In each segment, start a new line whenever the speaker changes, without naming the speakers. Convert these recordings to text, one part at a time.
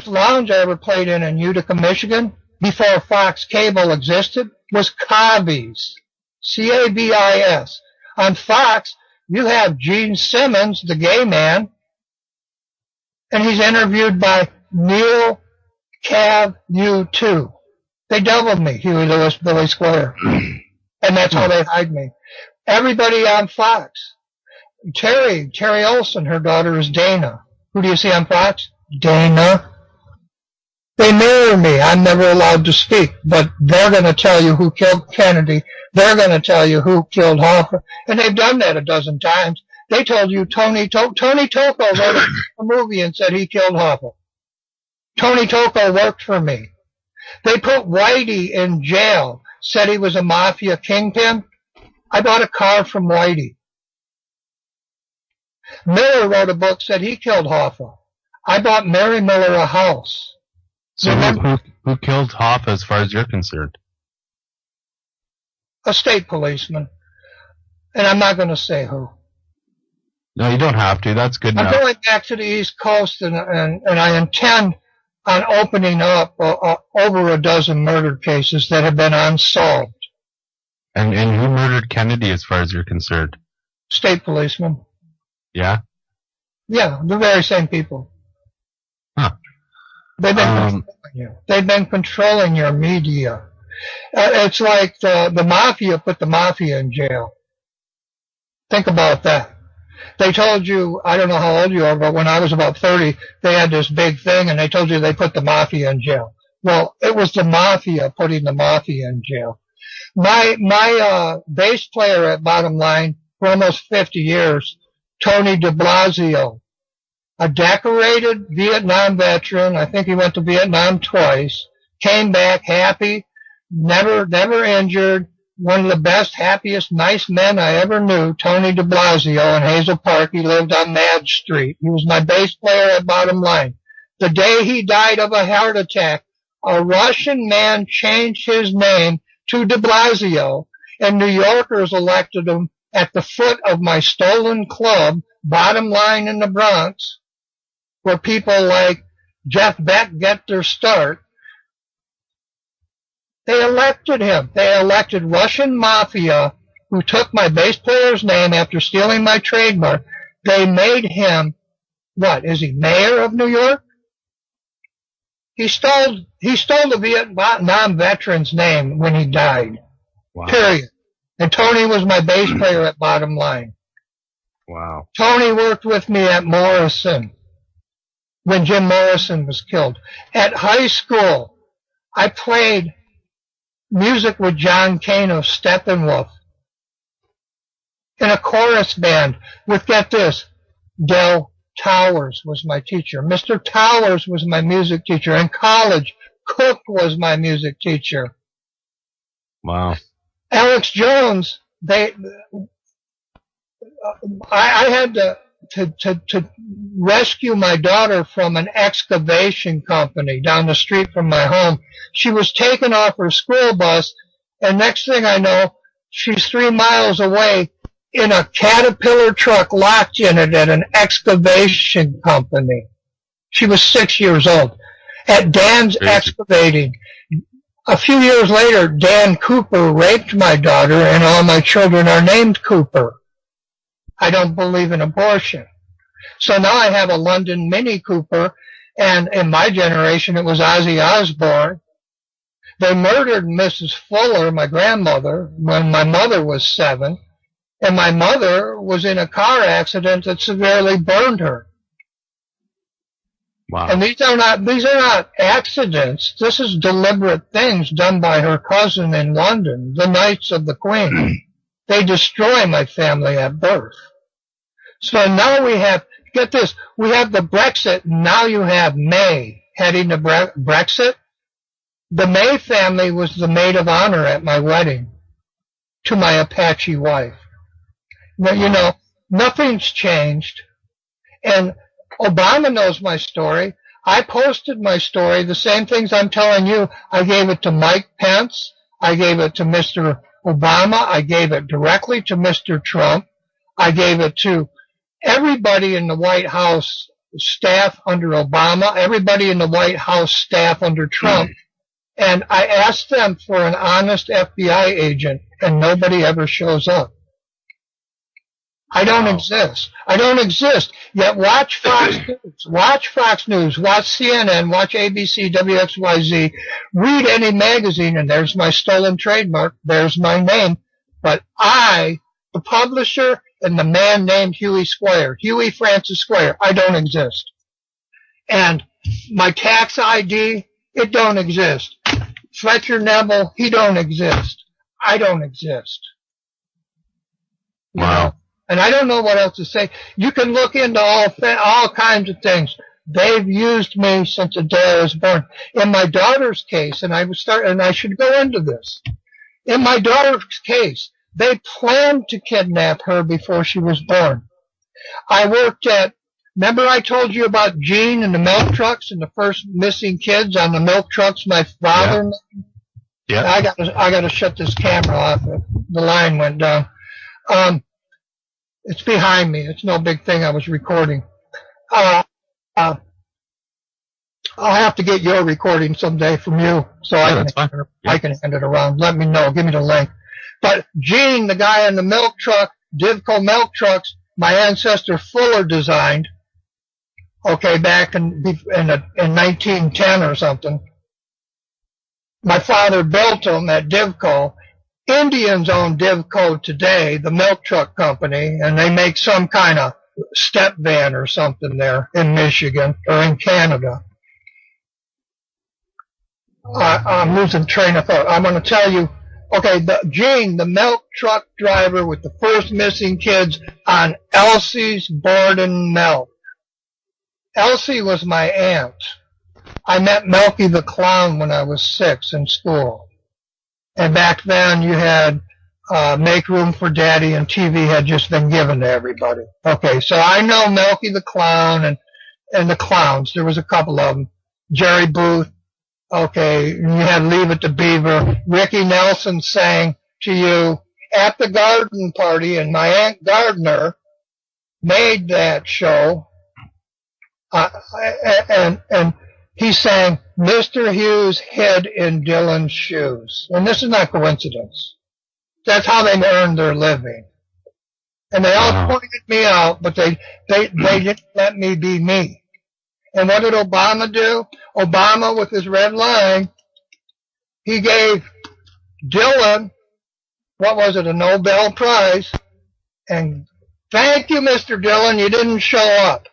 first lounge I ever played in Utica, Michigan, before Fox Cable existed, was Cabis. C-A-B-I-S. On Fox, you have Gene Simmons, the gay man, and he's interviewed by Neil Cav U2. They doubled me, Huey Lewis, Billy Squier. And that's how they hide me. Everybody on Fox. Terry Olson, her daughter is Dana. Who do you see on Fox? Dana. They mirror me. I'm never allowed to speak, but they're going to tell you who killed Kennedy. They're going to tell you who killed Hoffa. And they've done that a dozen times. They told you Tony Tocco wrote a movie and said he killed Hoffa. Tony Tocco worked for me. They put Whitey in jail, said he was a mafia kingpin. I bought a car from Whitey. Miller wrote a book, said he killed Hoffa. I bought Mary Miller a house.
So who killed Hoffa as far as you're concerned?
A state policeman. And I'm not going to say who.
No, you don't have to. That's good enough.
I'm going back to the East Coast, and I intend on opening up over a dozen murder cases that have been unsolved.
And who murdered Kennedy as far as you're concerned?
State policeman.
Yeah?
Yeah, the very same people.
Huh.
They've been controlling you. They've been controlling your media. It's like the mafia put the mafia in jail. Think about that. They told you, I don't know how old you are, but when I was about 30, they had this big thing, and they told you they put the mafia in jail. Well, it was the mafia putting the mafia in jail. My bass player at Bottom Line for almost 50 years, Tony de Blasio, a decorated Vietnam veteran. I think he went to Vietnam twice, came back happy, never injured. One of the best, happiest, nice men I ever knew, Tony de Blasio in Hazel Park. He lived on Mad Street. He was my bass player at Bottom Line. The day he died of a heart attack, a Russian man changed his name to de Blasio, and New Yorkers elected him at the foot of my stolen club, Bottom Line in the Bronx, where people like Jeff Beck get their start. They elected him. They elected Russian mafia who took my bass player's name after stealing my trademark. They made him, what, is he mayor of New York? He stole the Vietnam veteran's name when he died. Wow. Period. And Tony was my bass player at Bottom Line.
Wow.
Tony worked with me at Morrison when Jim Morrison was killed. At high school, I played music with John Kane of Steppenwolf in a chorus band with, get this, Del Towers was my teacher. Mr. Towers was my music teacher. In college, Cook was my music teacher.
Wow.
Alex Jones, I had to rescue my daughter from an excavation company down the street from my home. She was taken off her school bus, and next thing I know, she's 3 miles away in a Caterpillar truck locked in it at an excavation company. She was 6 years old. At Dan's Excavating. A few years later, Dan Cooper raped my daughter, and all my children are named Cooper. I don't believe in abortion. So now I have a London Mini Cooper, and in my generation it was Ozzy Osbourne. They murdered Mrs. Fuller, my grandmother, when my mother was 7, and my mother was in a car accident that severely burned her.
Wow.
And these are not accidents. This is deliberate things done by her cousin in London, the Knights of the Queen. They destroy my family at birth. So now we have, get this, we have the Brexit, now you have May heading to Brexit. The May family was the maid of honor at my wedding to my Apache wife. Now, you know, nothing's changed. And Obama knows my story. I posted my story, the same things I'm telling you. I gave it to Mike Pence. I gave it to Mr. Obama. I gave it directly to Mr. Trump. I gave it to everybody in the White House staff under Obama, everybody in the White House staff under Trump, and I asked them for an honest FBI agent, and nobody ever shows up. I don't exist. I don't exist. Yet watch Fox News, watch Fox News, watch CNN, watch ABC, WXYZ, read any magazine, and there's my stolen trademark, there's my name. But I, the publisher, and the man named Huey Squier, Huey Francis Squier, I don't exist. And my tax ID, it don't exist. Fletcher Neville, he don't exist. I don't exist.
Wow.
And I don't know what else to say. You can look into all kinds of things. They've used me since the day I was born. In my daughter's case, and I should go into this. In my daughter's case, they planned to kidnap her before she was born. I worked remember I told you about Gene and the milk trucks and the first missing kids on the milk trucks my father made?
Yeah.
I got to shut this camera off. The line went down. It's behind me. It's no big thing. I was recording. I'll have to get your recording someday from you so I can hand it around. Let me know. Give me the link. But Gene, the guy in the milk truck, Divco milk trucks, my ancestor Fuller designed, okay, back in 1910 or something. My father built them at Divco. Indians own Divco today, the milk truck company, and they make some kind of step van or something there in Michigan or in Canada. I'm losing train of thought. I'm going to tell you, okay, Gene, the milk truck driver with the first missing kids on Elsie's Borden Milk. Elsie was my aunt. I met Melky the Clown when I was 6 in school. And back then you had Make Room for Daddy, and TV had just been given to everybody. Okay, so I know Melky the Clown and the clowns. There was a couple of them. Jerry Booth. Okay, you had Leave It to Beaver. Ricky Nelson sang to you at the garden party, and my Aunt Gardner made that show. And he sang Mr. Hughes' Head in Dylan's Shoes. And this is not coincidence. That's how they earned their living. And they all pointed me out, but they didn't let me be me. And what did Obama do? Obama, with his red line, he gave Dylan, what was it, a Nobel Prize. And thank you, Mr. Dylan, you didn't show up.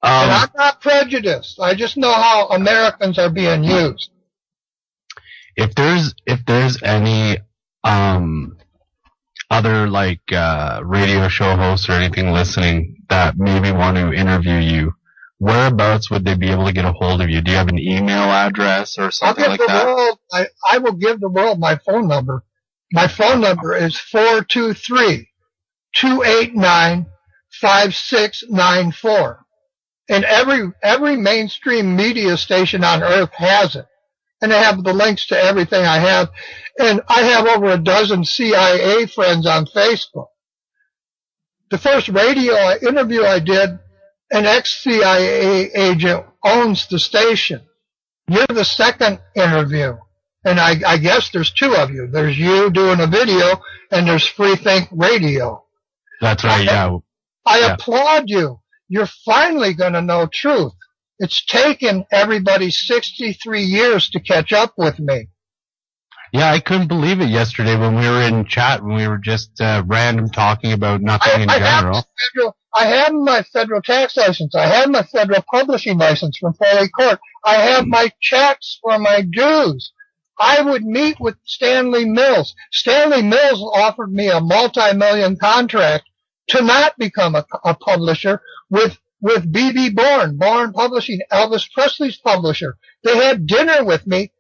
And I'm not prejudiced. I just know how Americans are being used.
If there's any other radio show hosts or anything listening that maybe want to interview you, whereabouts would they be able to get a hold of you? Do you have an email address or something like that?
I will give the world my phone number. My phone number is 423-289-5694. And every mainstream media station on earth has it. And they have the links to everything I have. And I have over a dozen CIA friends on Facebook. The first radio interview I did, an ex-CIA agent owns the station. You're the second interview. And I guess there's 2 of you. There's you doing a video, and there's Free Think Radio.
That's right, yeah.
I applaud you. You're finally going to know truth. It's taken everybody 63 years to catch up with me.
Yeah, I couldn't believe it yesterday when we were in chat, when we were just random talking about nothing in general.
I have my federal tax license. I have my federal publishing license from Foley Court. I have my checks for my dues. I would meet with Stanley Mills. Stanley Mills offered me a multi-million contract to not become a publisher with B.B. Bourne Publishing, Elvis Presley's publisher. They had dinner with me,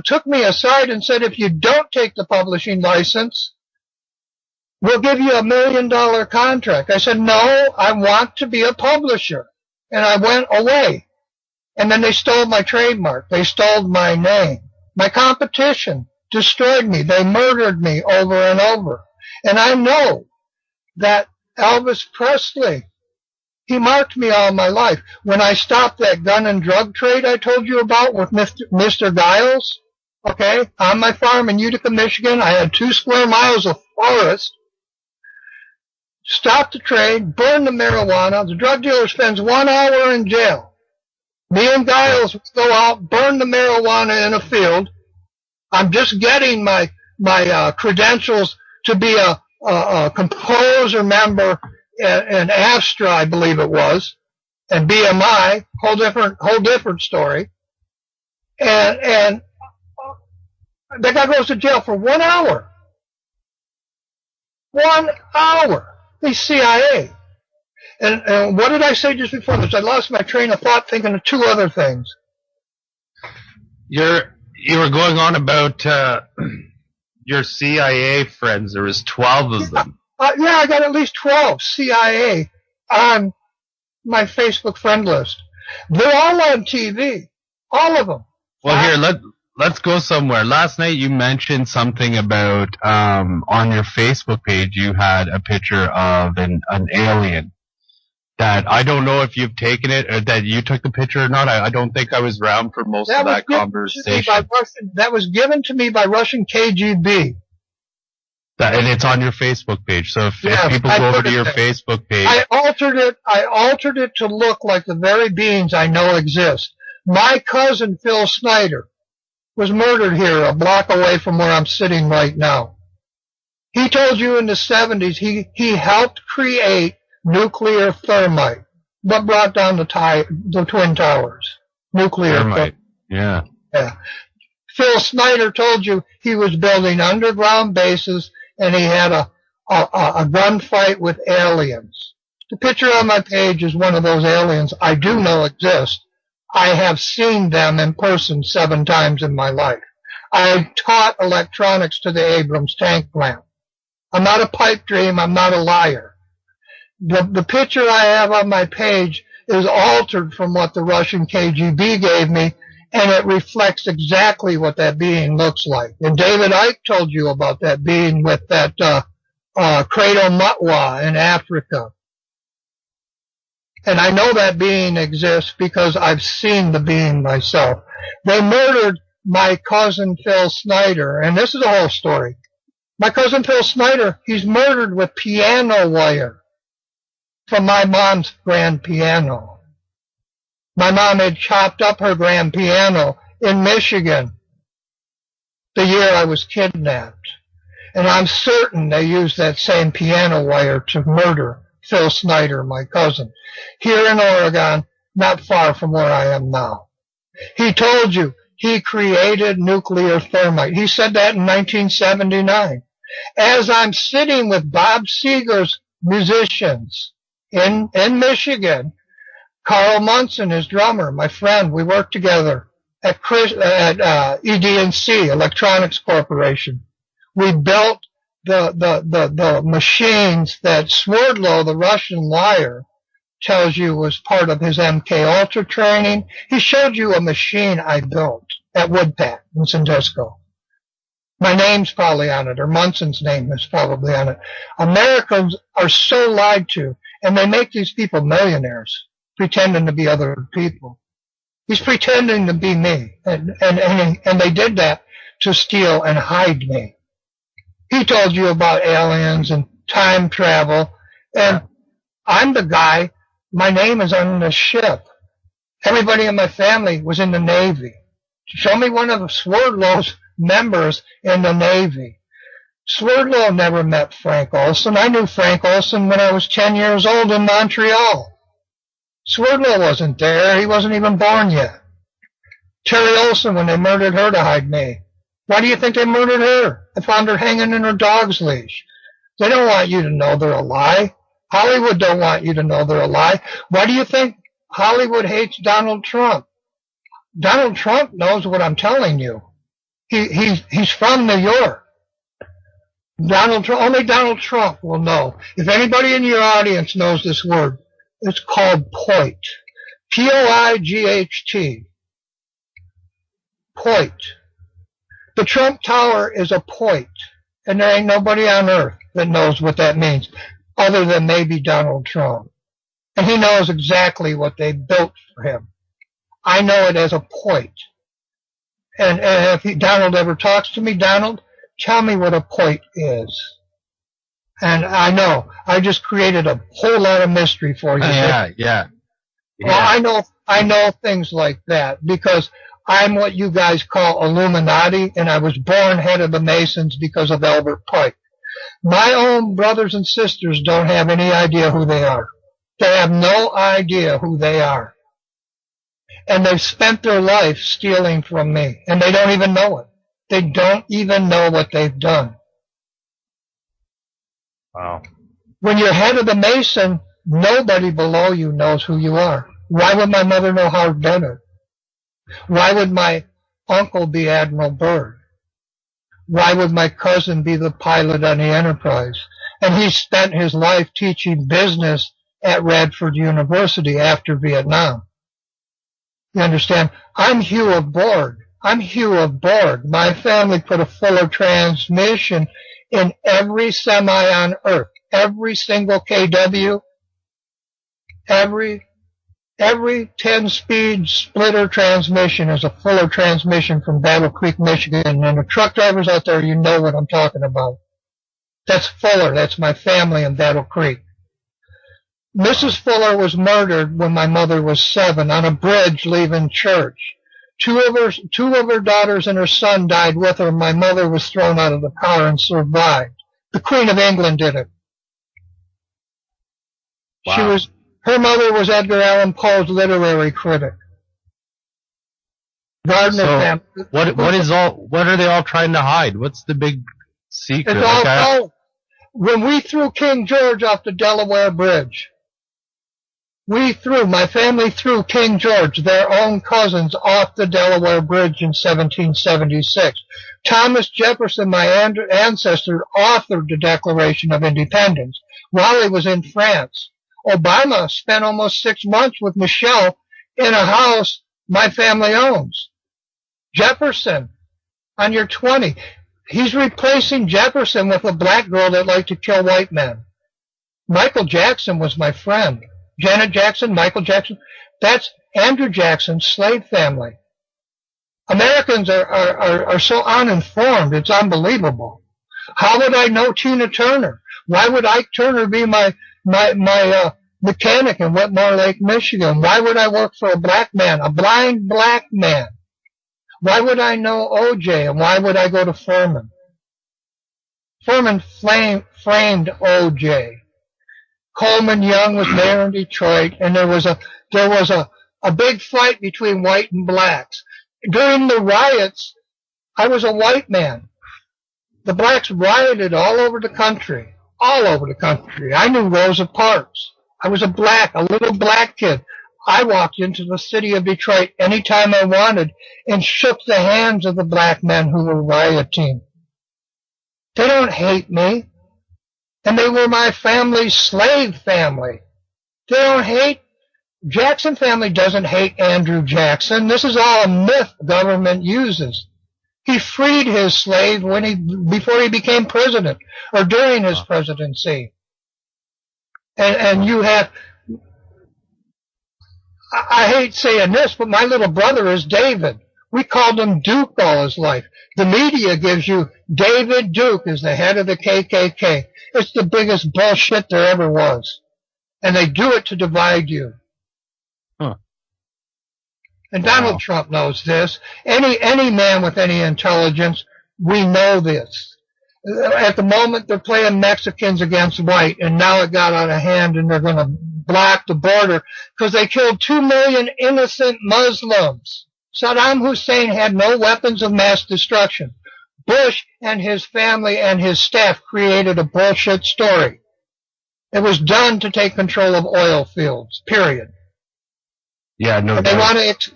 took me aside and said, if you don't take the publishing license, we'll give you $1 million contract. I said, no, I want to be a publisher. And I went away. And then they stole my trademark. They stole my name. My competition destroyed me. They murdered me over and over. And I know that Elvis Presley. He marked me all my life. When I stopped that gun and drug trade I told you about with Mr. Giles, okay, on my farm in Utica, Michigan, I had 2 square miles of forest. Stopped the trade, burned the marijuana. The drug dealer spends 1 hour in jail. Me and Giles would go out, burn the marijuana in a field. I'm just getting my credentials to be a composer member in Astra, I believe it was, and BMI, whole different story. And that guy goes to jail for 1 hour. 1 hour. He's CIA. And what did I say just before this? I lost my train of thought thinking of 2 other things.
You were going on about your CIA friends. There was 12 of them.
Yeah, I got at least 12 CIA on my Facebook friend list. They're all on TV. All of them.
Well, here, let's go somewhere. Last night you mentioned something about, on your Facebook page, you had a picture of an alien. That I don't know if you've taken it or that you took the picture or not. I don't think I was around for most of that conversation.
That was given to me by Russian KGB.
And it's on your Facebook page. So if people go over to your Facebook page,
I altered it to look like the very beings I know exist. My cousin Phil Snyder was murdered here a block away from where I'm sitting right now. He told you in the 70s he helped create nuclear thermite. What brought down the Twin Towers? Nuclear thermite.
Yeah.
Phil Snyder told you he was building underground bases and he had a gunfight with aliens. The picture on my page is one of those aliens I do know exist. I have seen them in person 7 times in my life. I taught electronics to the Abrams tank plant. I'm not a pipe dream. I'm not a liar. The picture I have on my page is altered from what the Russian KGB gave me, and it reflects exactly what that being looks like. And David Icke told you about that being with that Credo Mutwa in Africa. And I know that being exists because I've seen the being myself. They murdered my cousin Phil Snyder, and this is a whole story. My cousin Phil Snyder, he's murdered with piano wire from my mom's grand piano. My mom had chopped up her grand piano in Michigan the year I was kidnapped. And I'm certain they used that same piano wire to murder Phil Snyder, my cousin, here in Oregon, not far from where I am now. He told you he created nuclear thermite. He said that in 1979. As I'm sitting with Bob Seger's musicians in Michigan, Carl Munson, his drummer, my friend, we worked together at ED&C, Electronics Corporation. We built the machines that Swerdlow, the Russian liar, tells you was part of his MK Ultra training. He showed you a machine I built at Woodpack in Sandusco. My name's probably on it, or Munson's name is probably on it. Americans are so lied to, and they make these people millionaires, pretending to be other people. He's pretending to be me, and they did that to steal and hide me. He told you about aliens and time travel, and I'm the guy. My name is on the ship. Everybody in my family was in the Navy. Show me one of Swerdlow's members in the Navy. Swerdlow never met Frank Olson. I knew Frank Olson when I was 10 years old in Montreal. Swerdlow wasn't there. He wasn't even born yet. Terry Olson, when they murdered her to hide me. Why do you think they murdered her? I found her hanging in her dog's leash. They don't want you to know they're a lie. Hollywood don't want you to know they're a lie. Why do you think Hollywood hates Donald Trump? Donald Trump knows what I'm telling you. He's from New York. Only Donald Trump will know. If anybody in your audience knows this word, it's called POIT. P-O-I-G-H-T. POIT. The Trump Tower is a POIT, and there ain't nobody on earth that knows what that means. other than maybe Donald Trump. And he knows exactly what they built for him. I know it as a point. And if Donald ever talks to me, Donald, tell me what a point is. And I know. I just created a whole lot of mystery for you.
Yeah.
Well, I know things like that because I'm what you guys call Illuminati, and I was born head of the Masons because of Albert Pike. My own brothers and sisters don't have any idea who they are. They have no idea who they are. And they've spent their life stealing from me, and they don't even know it. They don't even know what they've done.
Wow.
When you're head of the Mason, nobody below you knows who you are. Why would my mother know Howard Bennett? Why would my uncle be Admiral Byrd? Why would my cousin be the pilot on the Enterprise? And he spent his life teaching business at Radford University after Vietnam. You understand? I'm Hugh of Borg. My family put a Fuller transmission in every semi on Earth. Every single KW, every 10-speed splitter transmission is a Fuller transmission from Battle Creek, Michigan. And the truck drivers out there, you know what I'm talking about. That's Fuller. That's my family in Battle Creek. Mrs. Fuller was murdered when my mother was 7 on a bridge leaving church. Two of her daughters and her son died with her. My mother was thrown out of the car and survived. The Queen of England did it.
Wow.
Her mother was Edgar Allan Poe's literary critic. Gardner family.
What are they all trying to hide? What's the big secret?
It's all when we threw King George off the Delaware Bridge. My family threw King George, their own cousins, off the Delaware Bridge in 1776. Thomas Jefferson, my ancestor, authored the Declaration of Independence while he was in France. Obama spent almost 6 months with Michelle in a house my family owns. Jefferson, on your 20, he's replacing Jefferson with a black girl that liked to kill white men. Michael Jackson was my friend. Janet Jackson, Michael Jackson, that's Andrew Jackson's slave family. Americans are so uninformed, it's unbelievable. How would I know Tina Turner? Why would Ike Turner be my mechanic in Whitmore Lake, Michigan? Why would I work for a black man, a blind black man? Why would I know OJ, and why would I go to Furman? Furman framed OJ. Coleman Young was mayor in Detroit, and there was a big fight between white and blacks. During the riots, I was a white man. The blacks rioted all over the country. I knew Rosa Parks. I was a little black kid. I walked into the city of Detroit anytime I wanted and shook the hands of the black men who were rioting. They don't hate me. And they were my family's slave family. They don't hate. Jackson family doesn't hate Andrew Jackson. This is all a myth government uses. He freed his slave before he became president or during his presidency. And you have, I hate saying this, but my little brother is David. We called him Duke all his life. The media gives you David Duke is the head of the KKK. It's the biggest bullshit there ever was. And they do it to divide you.
Huh.
And Donald Trump knows this. Any man with any intelligence, we know this. At the moment, they're playing Mexicans against white, and now it got out of hand, and they're going to block the border because they killed 2 million innocent Muslims. Saddam Hussein had no weapons of mass destruction. Bush and his family and his staff created a bullshit story. It was done to take control of oil fields, period.
Yeah, no.
They want to,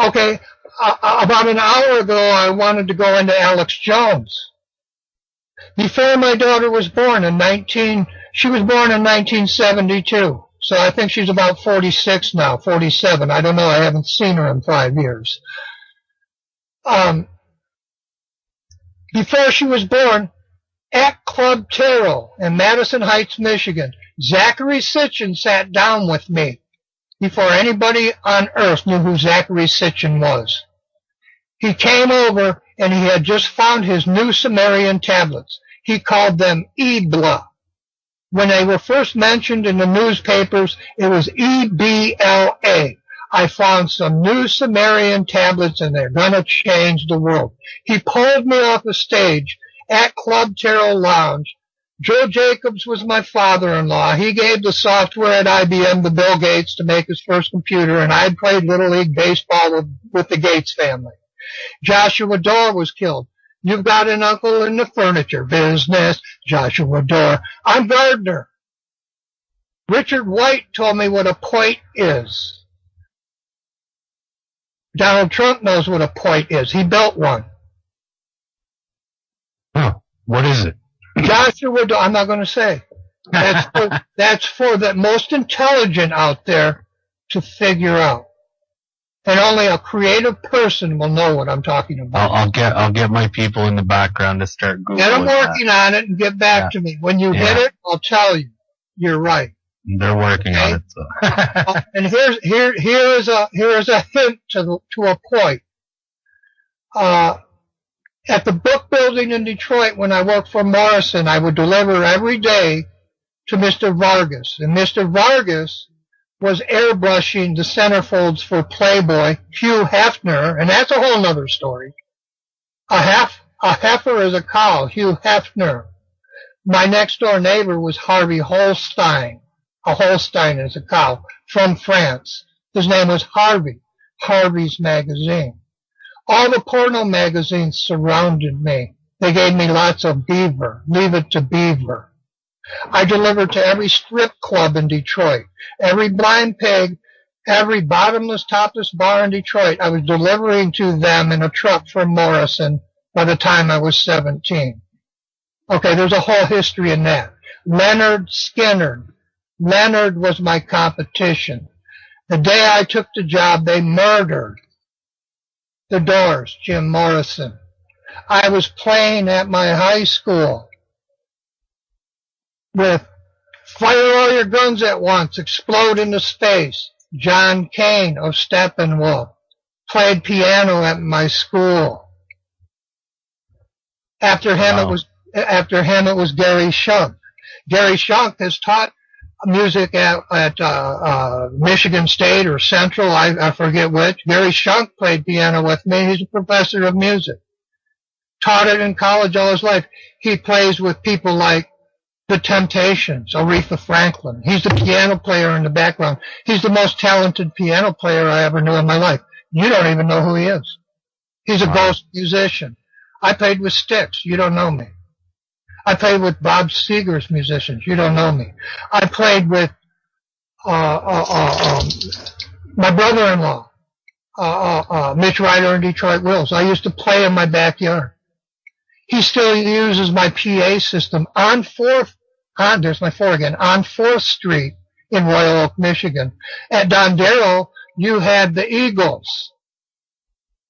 okay, about an hour ago, I wanted to go into Alex Jones. Before my daughter was born she was born in 1972. So I think she's about 46 now, 47. I don't know. I haven't seen her in 5 years. Before she was born, At Club Terrell in Madison Heights, Michigan, Zachary Sitchin sat down with me before anybody on earth knew who Zachary Sitchin was. He came over and he had just found his new Sumerian tablets. He called them Ebla. When they were first mentioned in the newspapers, it was EBLA. I found some new Sumerian tablets and they're going to change the world. He pulled me off the stage at Club Terrell Lounge. Joe Jacobs was my father-in-law. He gave the software at IBM to Bill Gates to make his first computer, and I played Little League Baseball with the Gates family. Joshua Dorr was killed. You've got an uncle in the furniture business, Joshua Dorr. I'm Gardner. Richard White told me what a point is. Donald Trump knows what a point is. He built one.
Huh. What is it?
Joshua Dorr, I'm not going to say. That's for the most intelligent out there to figure out. And only a creative person will know what I'm talking about.
I'll get my people in the background to start Googling.
Get them working on it and get back to me. When you hit it, I'll tell you. You're right.
They're working on it. So.
And here is a hint to a point. At the book building in Detroit, when I worked for Morrison, I would deliver every day to Mr. Vargas. And Mr. Vargas was airbrushing the centerfolds for Playboy, Hugh Hefner, and that's a whole other story. A heifer is a cow, Hugh Hefner. My next door neighbor was Harvey Holstein. A Holstein is a cow from France. His name was Harvey. Harvey's Magazine. All the porno magazines surrounded me. They gave me lots of Beaver. Leave it to Beaver. I delivered to every strip club in Detroit, every blind pig, every bottomless, topless bar in Detroit. I was delivering to them in a truck from Morrison by the time I was 17. Okay, there's a whole history in that. Leonard Skinner. Leonard was my competition. The day I took the job, they murdered the Doors, Jim Morrison. I was playing at my high school with Fire All Your Guns at Once, Explode into Space. John Kane of Steppenwolf played piano at my school. After him it was Gary Shunk. Gary Shunk has taught music at Michigan State or Central, I forget which. Gary Shunk played piano with me. He's a professor of music. Taught it in college all his life. He plays with people like The Temptations, Aretha Franklin. He's the piano player in the background. He's the most talented piano player I ever knew in my life. You don't even know who he is. He's a ghost musician. I played with Styx. You don't know me. I played with Bob Seger's musicians. You don't know me. I played with my brother-in-law, Mitch Ryder and Detroit Wills. I used to play in my backyard. He still uses my PA system on 4th Street in Royal Oak, Michigan. At Dondero, you had the Eagles.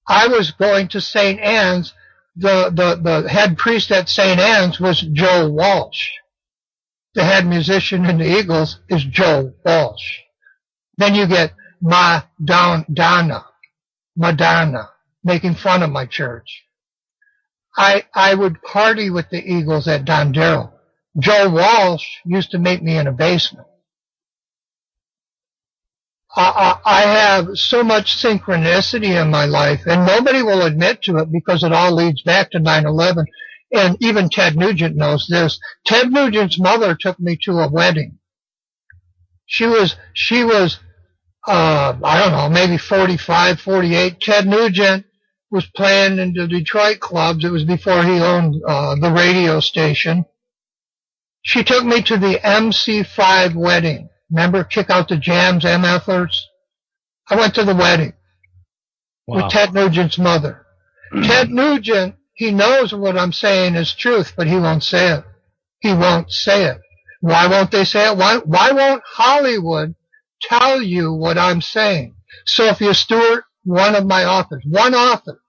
I was going to St. Anne's. The head priest at St. Anne's was Joe Walsh. The head musician in the Eagles is Joe Walsh. Then you get Madonna, making fun of my church. I would party with the Eagles at Dondero. Joe Walsh used to meet me in a basement. I have so much synchronicity in my life, and nobody will admit to it because it all leads back to 9/11. And even Ted Nugent knows this. Ted Nugent's mother took me to a wedding. She was I don't know, maybe 45, 48. Ted Nugent was playing in the Detroit clubs. It was before he owned the radio station. She took me to the MC5 wedding. Remember, Kick Out the Jams, MFers? I went to the wedding with Ted Nugent's mother. Ted Nugent, he knows what I'm saying is truth, but he won't say it. He won't say it. Why won't they say it? Why won't Hollywood tell you what I'm saying? Sophia Stewart, one of my authors, one author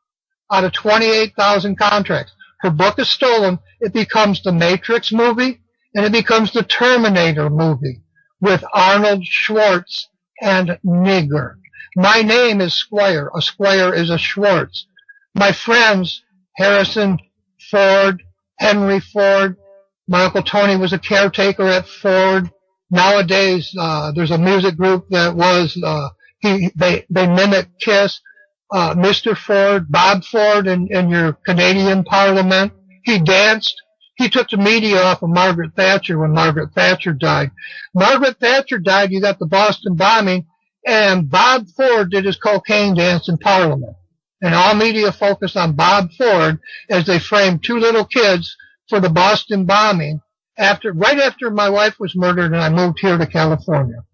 out of 28,000 contracts. her book is stolen, it becomes the Matrix movie, and it becomes the Terminator movie with Arnold Schwartz and Nigger. My name is Squier. A Squier is a Schwartz. My friends, Harrison Ford, Henry Ford, my Uncle Tony was a caretaker at Ford. Nowadays, there's a music group that was, they mimic Kiss. Mr. Ford, Bob Ford in your Canadian Parliament. He danced. He took the media off of Margaret Thatcher when Margaret Thatcher died. Margaret Thatcher died, you got the Boston bombing, and Bob Ford did his cocaine dance in Parliament. And all media focused on Bob Ford as they framed two little kids for the Boston bombing right after my wife was murdered and I moved here to California.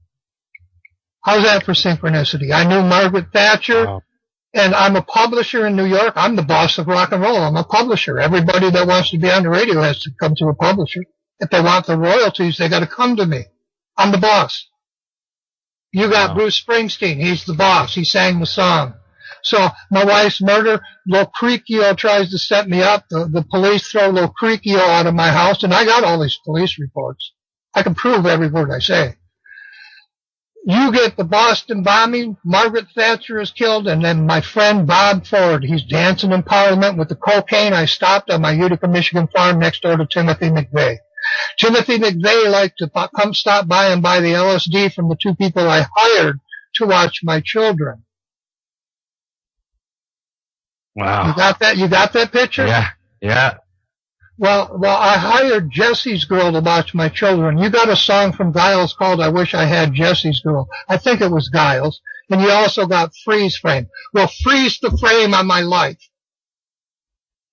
How's that for synchronicity? I knew Margaret Thatcher. Wow. And I'm a publisher in New York. I'm the boss of rock and roll. I'm a publisher. Everybody that wants to be on the radio has to come to a publisher. If they want the royalties, they got to come to me. I'm the boss. You got Bruce Springsteen. He's the boss. He sang the song. So my wife's murder, Locrecio tries to set me up. The police throw Locrecio out of my house, and I got all these police reports. I can prove every word I say. You get the Boston bombing, Margaret Thatcher is killed, and then my friend Bob Ford, he's dancing in Parliament with the cocaine I stopped on my Utica, Michigan farm next door to Timothy McVeigh. Timothy McVeigh liked to come stop by and buy the LSD from the two people I hired to watch my children.
Wow.
You got that? You got that picture?
Yeah.
Well, I hired Jesse's girl to watch my children. You got a song from Giles called I Wish I Had Jesse's Girl. I think it was Giles. And you also got Freeze Frame. Well, freeze the frame on my life.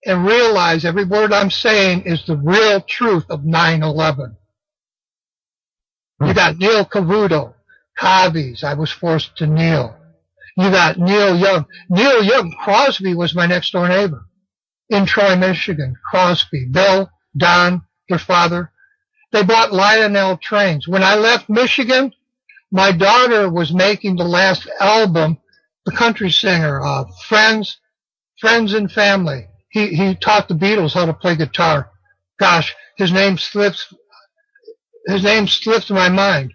And realize every word I'm saying is the real truth of 9/11. You got Neil Cavuto, Cavies, I was forced to kneel. You got Neil Young. Neil Young, Crosby was my next door neighbor. In Troy, Michigan, Crosby, Bill, Don, their father. They bought Lionel trains. When I left Michigan, my daughter was making the last album, the country singer, Friends and Family. He taught the Beatles how to play guitar. Gosh, his name slips my mind.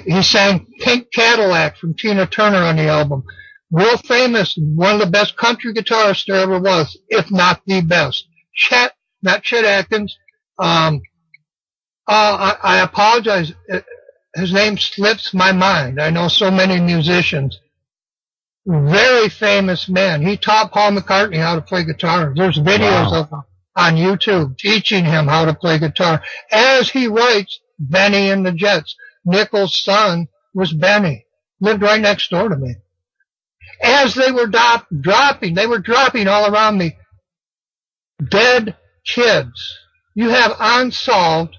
He sang Pink Cadillac from Tina Turner on the album. Real famous, one of the best country guitarists there ever was, if not the best. Not Chet Atkins. I apologize. His name slips my mind. I know so many musicians. Very famous man. He taught Paul McCartney how to play guitar. There's videos of him on YouTube teaching him how to play guitar. As he writes, Benny and the Jets. Nickel's son was Benny. Lived right next door to me. As they were dropping all around me dead kids. You have unsolved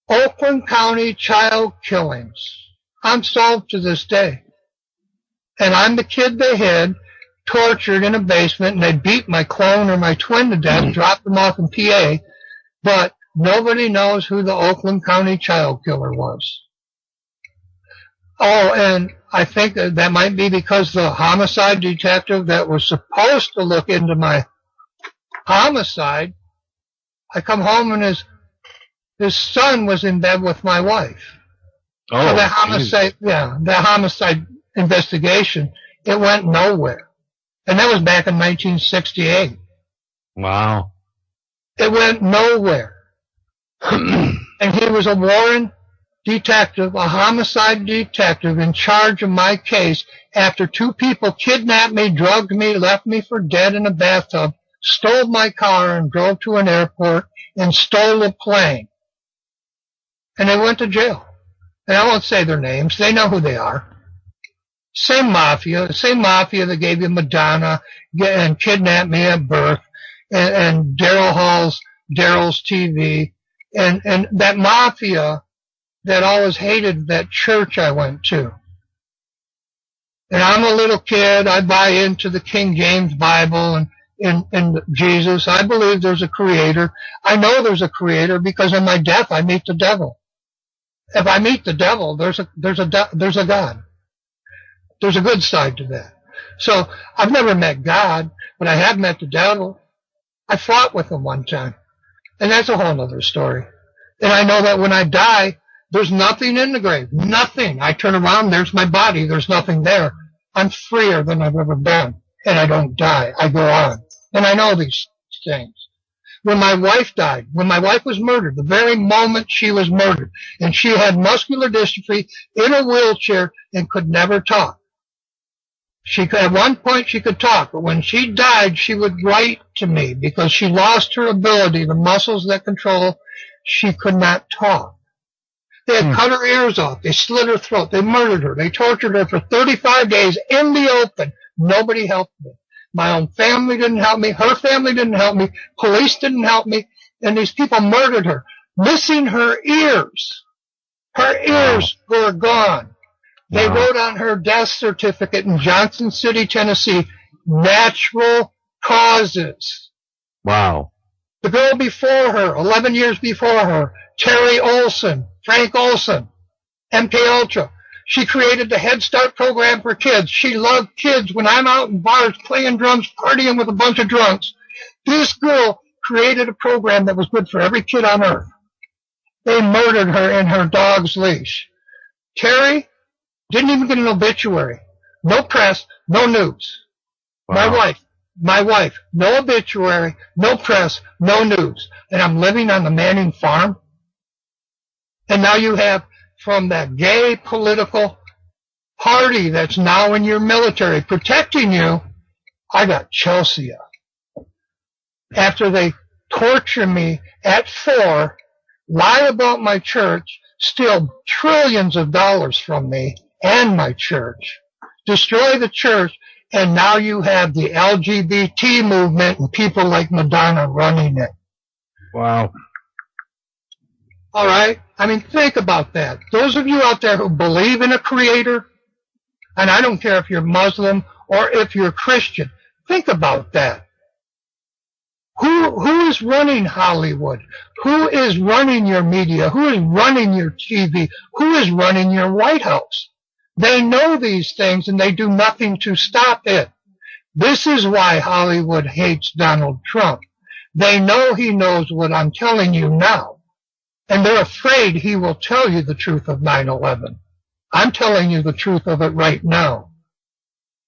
Oakland County child killings. Unsolved to this day. And I'm the kid they had tortured in a basement, and they beat my clone or my twin to death, dropped them off in PA, but nobody knows who the Oakland County child killer was. Oh, and I think that might be because the homicide detective that was supposed to look into my homicide, I come home and his son was in bed with my wife.
Oh,
so the homicide investigation, it went nowhere. And that was back in 1968.
Wow.
It went nowhere. And he was a Warren detective, a homicide detective in charge of my case after two people kidnapped me, drugged me, left me for dead in a bathtub, stole my car and drove to an airport and stole a plane. And they went to jail. And I won't say their names. They know who they are. Same mafia that gave you Madonna and kidnapped me at birth, and Daryl's TV, and that mafia that always hated that church I went to. And I'm a little kid. I buy into the King James Bible and Jesus. I believe there's a creator. I know there's a creator because in my death I meet the devil. If I meet the devil, there's a God. There's a good side to that. So I've never met God, but I have met the devil. I fought with him one time. And that's a whole other story. And I know that when I die, there's nothing in the grave. Nothing. I turn around, there's my body. There's nothing there. I'm freer than I've ever been. And I don't die. I go on. And I know these things. When my wife died, when my wife was murdered, the very moment she was murdered, and she had muscular dystrophy, in a wheelchair, and could never talk. At one point she could talk, but when she died, she would write to me because she lost her ability, the muscles that control, she could not talk. They had cut her ears off. They slit her throat. They murdered her. They tortured her for 35 days in the open. Nobody helped me. My own family didn't help me. Her family didn't help me. Police didn't help me. And these people murdered her, missing her ears. Her ears were gone. They wrote on her death certificate in Johnson City, Tennessee, natural causes.
Wow.
The girl before her, 11 years before her, Terry Olson, Frank Olson, MK Ultra. She created the Head Start program for kids. She loved kids. When I'm out in bars playing drums, partying with a bunch of drunks, this girl created a program that was good for every kid on earth. They murdered her in her dog's leash. Terry didn't even get an obituary. No press, no news.
Wow.
My wife, no obituary, no press, no news. And I'm living on the Manning farm. And now you have, from that gay political party that's now in your military protecting you, I got Chelsea. After they torture me at 4, lie about my church, steal trillions of dollars from me and my church, destroy the church, and now you have the LGBT movement and people like Madonna running it.
Wow.
All right? I mean, think about that. Those of you out there who believe in a creator, and I don't care if you're Muslim or if you're Christian, think about that. Who is running Hollywood? Who is running your media? Who is running your TV? Who is running your White House? They know these things, and they do nothing to stop it. This is why Hollywood hates Donald Trump. They know he knows what I'm telling you now. And they're afraid he will tell you the truth of 9/11. I'm telling you the truth of it right now.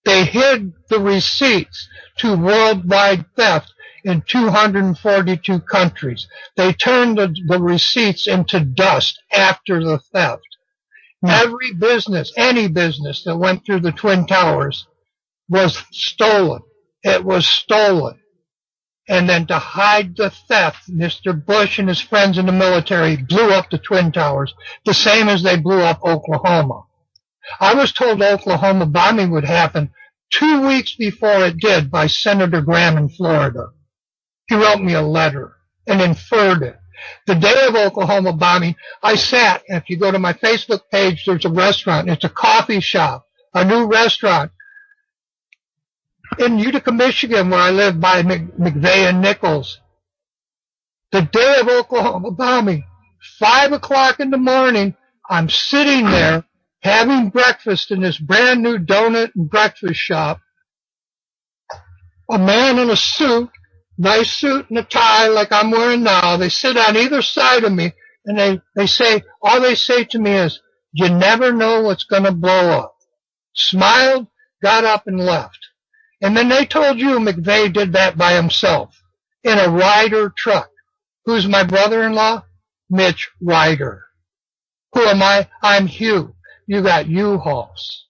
They hid the receipts to worldwide theft in 242 countries. They turned the receipts into dust after the theft. Every business, any business that went through the Twin Towers was stolen. It was stolen. And then to hide the theft, Mr. Bush and his friends in the military blew up the Twin Towers, the same as they blew up Oklahoma. I was told Oklahoma bombing would happen 2 weeks before it did by Senator Graham in Florida. He wrote me a letter and inferred it. The day of Oklahoma bombing, I sat, and if you go to my Facebook page, there's a restaurant. It's a coffee shop, a new restaurant in Utica, Michigan, where I live by McVeigh and Nichols. The day of Oklahoma bombing, 5 o'clock in the morning, I'm sitting there having breakfast in this brand new donut and breakfast shop. A man in a suit, nice suit and a tie like I'm wearing now. They sit on either side of me, and they say, all they say to me is, you never know what's going to blow up. Smiled, got up, and left. And then they told you McVeigh did that by himself in a Ryder truck. Who's my brother-in-law? Mitch Ryder. Who am I? I'm Hugh. You got U-Hauls.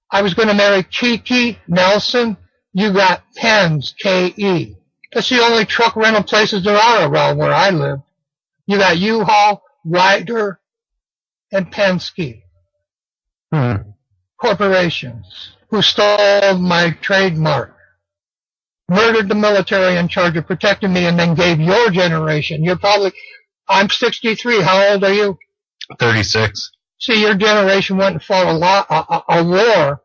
I was going to marry Kiki Nelson. You got Penn's, K-E. That's the only truck rental places there are around where I live. You got U-Haul, Ryder, and Penske. Corporations who stole my trademark, murdered the military in charge of protecting me, and then gave your generation. I'm 63. How old are you?
36.
See, your generation went and fought a war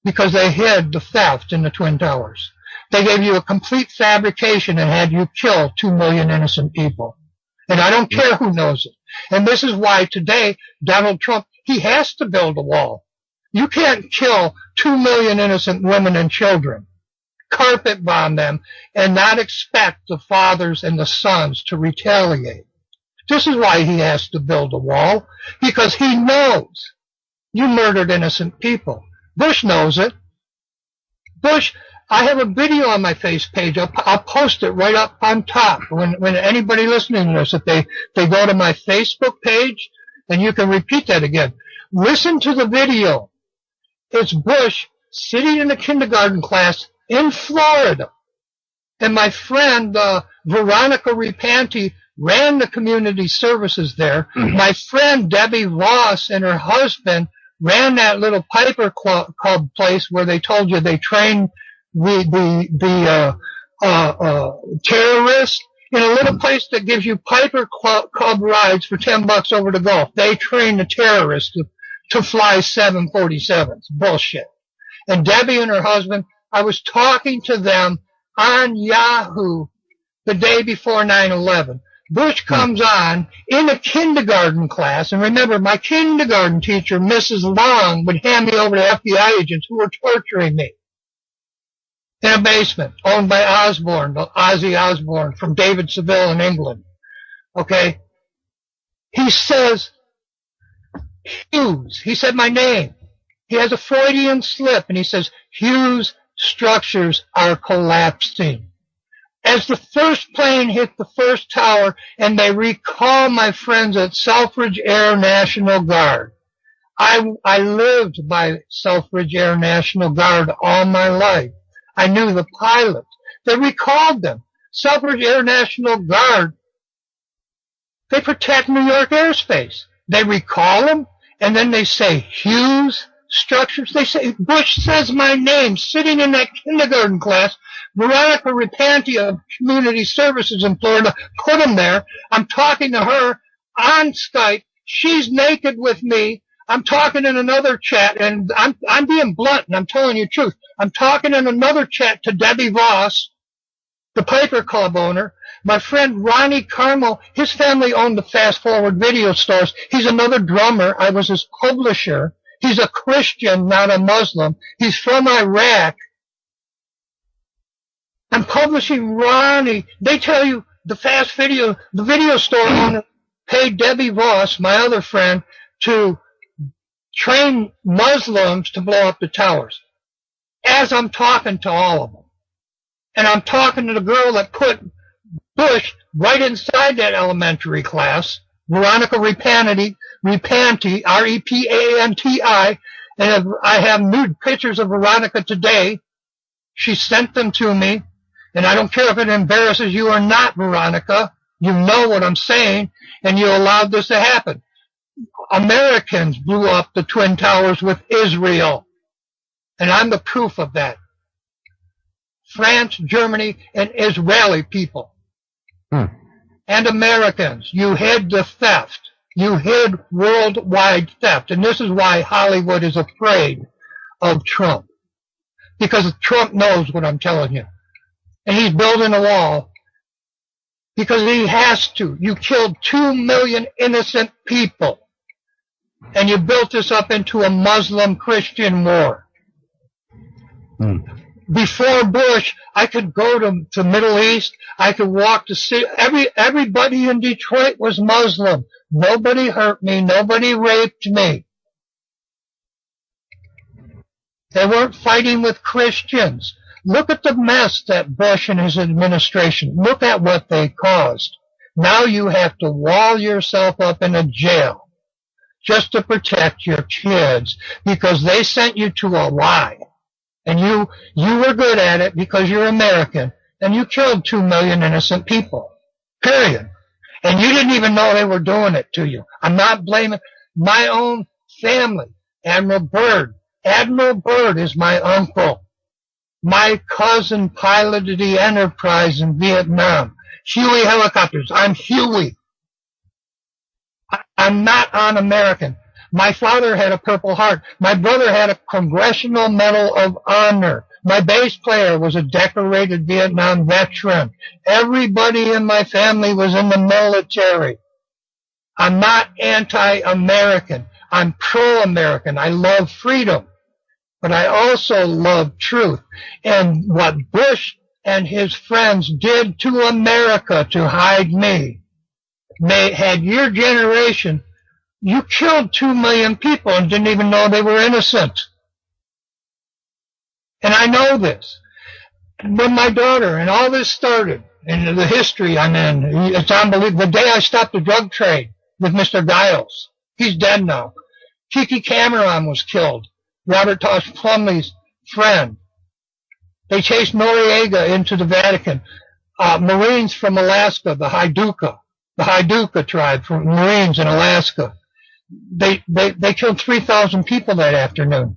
because they hid the theft in the Twin Towers. They gave you a complete fabrication and had you kill 2 million innocent people. And I don't care who knows it. And this is why today Donald Trump, he has to build a wall. You can't kill 2 million innocent women and children carpet bomb them, and not expect the fathers and the sons to retaliate. This is why he has to build a wall, because he knows you murdered innocent people. Bush knows it. Bush, I have a video on my face page. I'll post it right up on top. When anybody listening to this, if they go to my Facebook page, and you can repeat that again. Listen to the video. It's Bush sitting in a kindergarten class in Florida. And my friend, Veronica Repanti, ran the community services there. Mm-hmm. My friend, Debbie Voss, and her husband ran that little Piper Club place where they told you they trained the terrorists in a little place that gives you Piper Club rides for $10 over the Gulf. They train the terrorists to fly 747s. Bullshit. And Debbie and her husband, I was talking to them on Yahoo the day before 9/11. Bush comes on in a kindergarten class, and remember, my kindergarten teacher, Mrs. Long, would hand me over to FBI agents who were torturing me in a basement owned by Osborne, Ozzy Osbourne from David Seville in England. Okay? He says, Hughes. He said my name. He has a Freudian slip, and he says, Hughes structures are collapsing. As the first plane hit the first tower, and they recall my friends at Selfridge Air National Guard. I lived by Selfridge Air National Guard all my life. I knew the pilots. They recalled them. Selfridge Air National Guard, they protect New York airspace. They recall them, and then they say, Hughes structures. They say, Bush says my name, sitting in that kindergarten class. Veronica Repanti of Community Services in Florida put him there. I'm talking to her on Skype. She's naked with me. I'm talking in another chat, and I'm being blunt, and I'm telling you the truth. I'm talking in another chat to Debbie Voss, the Piper Club owner. My friend Ronnie Carmel, his family owned the Fast Forward video stores. He's another drummer. I was his publisher. He's a Christian, not a Muslim. He's from Iraq. I'm publishing Ronnie. They tell you the video store owner paid Debbie Voss, my other friend, to train Muslims to blow up the towers. As I'm talking to all of them. And I'm talking to the girl that put Bush right inside that elementary class, Veronica Repanti, R-E-P-A-N-T-I, and I have nude pictures of Veronica today. She sent them to me, and I don't care if it embarrasses you or not, Veronica. You know what I'm saying, and you allowed this to happen. Americans blew up the Twin Towers with Israel, and I'm the proof of that. France, Germany, and Israeli people. And Americans, you hid the theft. You hid worldwide theft. And this is why Hollywood is afraid of Trump. Because Trump knows what I'm telling you. And he's building a wall because he has to. You killed 2 million innocent people. And you built this up into a Muslim-Christian war. Before Bush, I could go to Middle East. I could walk to see everybody in Detroit was Muslim. Nobody hurt me. Nobody raped me. They weren't fighting with Christians. Look at the mess that Bush and his administration, look at what they caused. Now you have to wall yourself up in a jail just to protect your kids because they sent you to a lie. And you were good at it because you're American, and you killed 2 million innocent people, period. And you didn't even know they were doing it to you. I'm not blaming my own family. Admiral Byrd. Admiral Byrd is my uncle. My cousin piloted the Enterprise in Vietnam. Huey helicopters. I'm Huey. I'm not un-American. My father had a Purple Heart. My brother had a Congressional Medal of Honor. My bass player was a decorated Vietnam veteran. Everybody in my family was in the military. I'm not anti-American. I'm pro-American. I love freedom. but I also love truth. And what Bush and his friends did to America to hide me, had your generation, you killed 2 million people and didn't even know they were innocent. And I know this. When my daughter and all this started, and the history I'm in, it's unbelievable. The day I stopped the drug trade with Mr. Giles, he's dead now. Kiki Cameron was killed, Robert Tosh Plumlee's friend. They chased Noriega into the Vatican. Marines from Alaska, the Haiduka tribe from Marines in Alaska. They killed 3,000 people that afternoon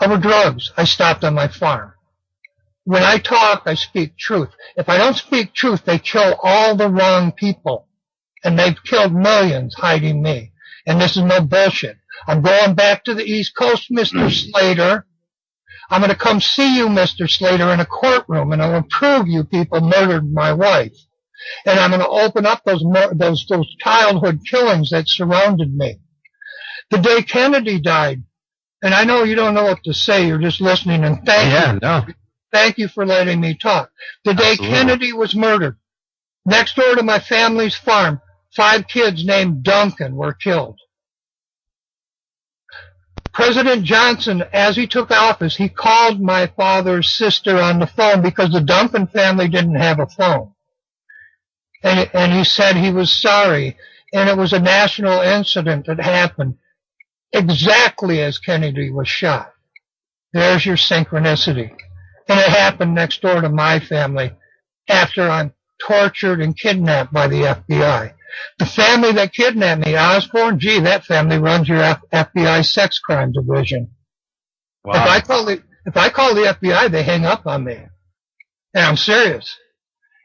over drugs. I stopped on my farm. When I talk, I speak truth. If I don't speak truth, they kill all the wrong people. And they've killed millions hiding me. And this is no bullshit. I'm going back to the East Coast, Mr. Slater. I'm going to come see you, Mr. Slater, in a courtroom, and I'll prove you people murdered my wife. And I'm going to open up those childhood killings that surrounded me. The day Kennedy died, and I know you don't know what to say, you're just listening, and thank you for letting me talk. The day
Absolutely.
Kennedy was murdered, next door to my family's farm, 5 kids named Duncan were killed. President Johnson, as he took office, he called my father's sister on the phone because the Duncan family didn't have a phone. And he said he was sorry, and it was a national incident that happened exactly as Kennedy was shot. There's your synchronicity. And it happened next door to my family after I'm tortured and kidnapped by the FBI. The family that kidnapped me, Osborne, gee, that family runs your FBI sex crime division.
Wow.
If I call the FBI, they hang up on me. And I'm serious.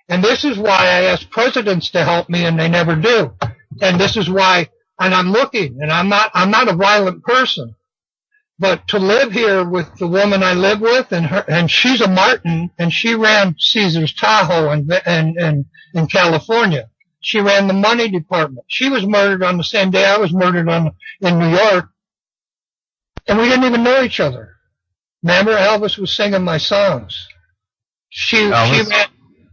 And this is why I ask presidents to help me, and they never do. And this is why, and I'm looking, and I'm not a violent person. But to live here with the woman I live with, and she's a Martin, and she ran Caesar's Tahoe in California. She ran the money department. She was murdered on the same day I was murdered in New York. And we didn't even know each other. Remember, Elvis was singing my songs. She ran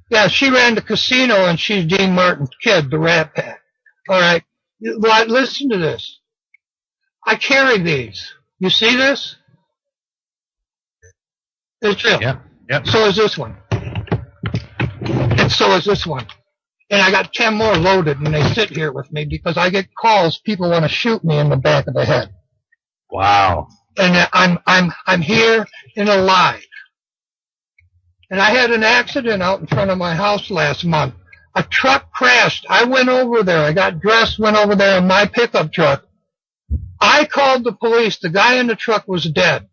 the casino, and she's Dean Martin's kid, the Rat Pack. All right. Listen to this. I carry these. You see this? It's real.
Yeah. Yep.
So is this one. And so is this one. And I got 10 more loaded, and they sit here with me because I get calls. People want to shoot me in the back of the head.
Wow.
And I'm here and alive. And I had an accident out in front of my house last month. A truck crashed. I went over there. I got dressed, went over there in my pickup truck. I called the police. The guy in the truck was dead.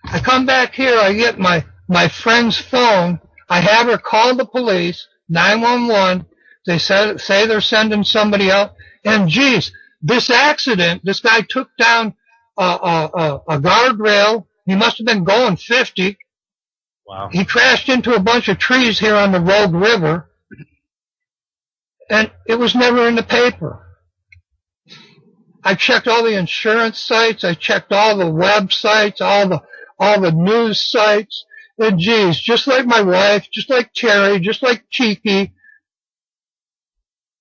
I come back here. I get my friend's phone. I have her call the police, 911. They say they're sending somebody out. And geez, this accident, this guy took down a guardrail. He must have been going 50.
Wow.
He crashed into a bunch of trees here on the Rogue River. And it was never in the paper. I checked all the insurance sites. I checked all the websites, all the news sites. And geez, just like my wife, just like Terry, just like Cheeky,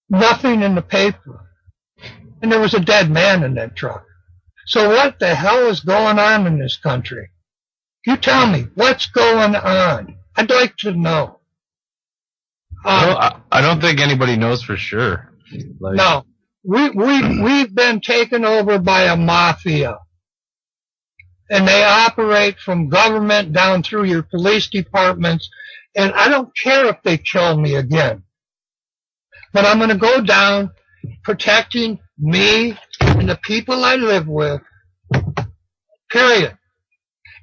nothing in the paper. And there was a dead man in that truck. So what the hell is going on in this country? You tell me, what's going on? I'd like to know.
I don't think anybody knows for sure.
No. We've been taken over by a mafia. And they operate from government down through your police departments. And I don't care if they kill me again. But I'm going to go down protecting me and the people I live with. Period.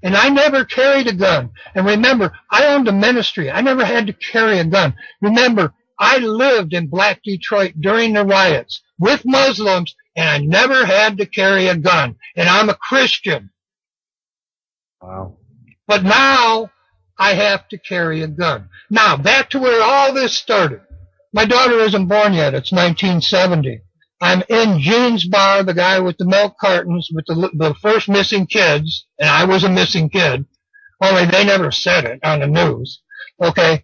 And I never carried a gun. And remember, I owned a ministry. I never had to carry a gun. Remember, I lived in Black Detroit during the riots with Muslims, and I never had to carry a gun. And I'm a Christian.
Wow.
But now I have to carry a gun. Now, back to where all this started. My daughter isn't born yet. It's 1970. I'm in Gene's bar, the guy with the milk cartons with the first missing kids, and I was a missing kid, only they never said it on the news. Okay,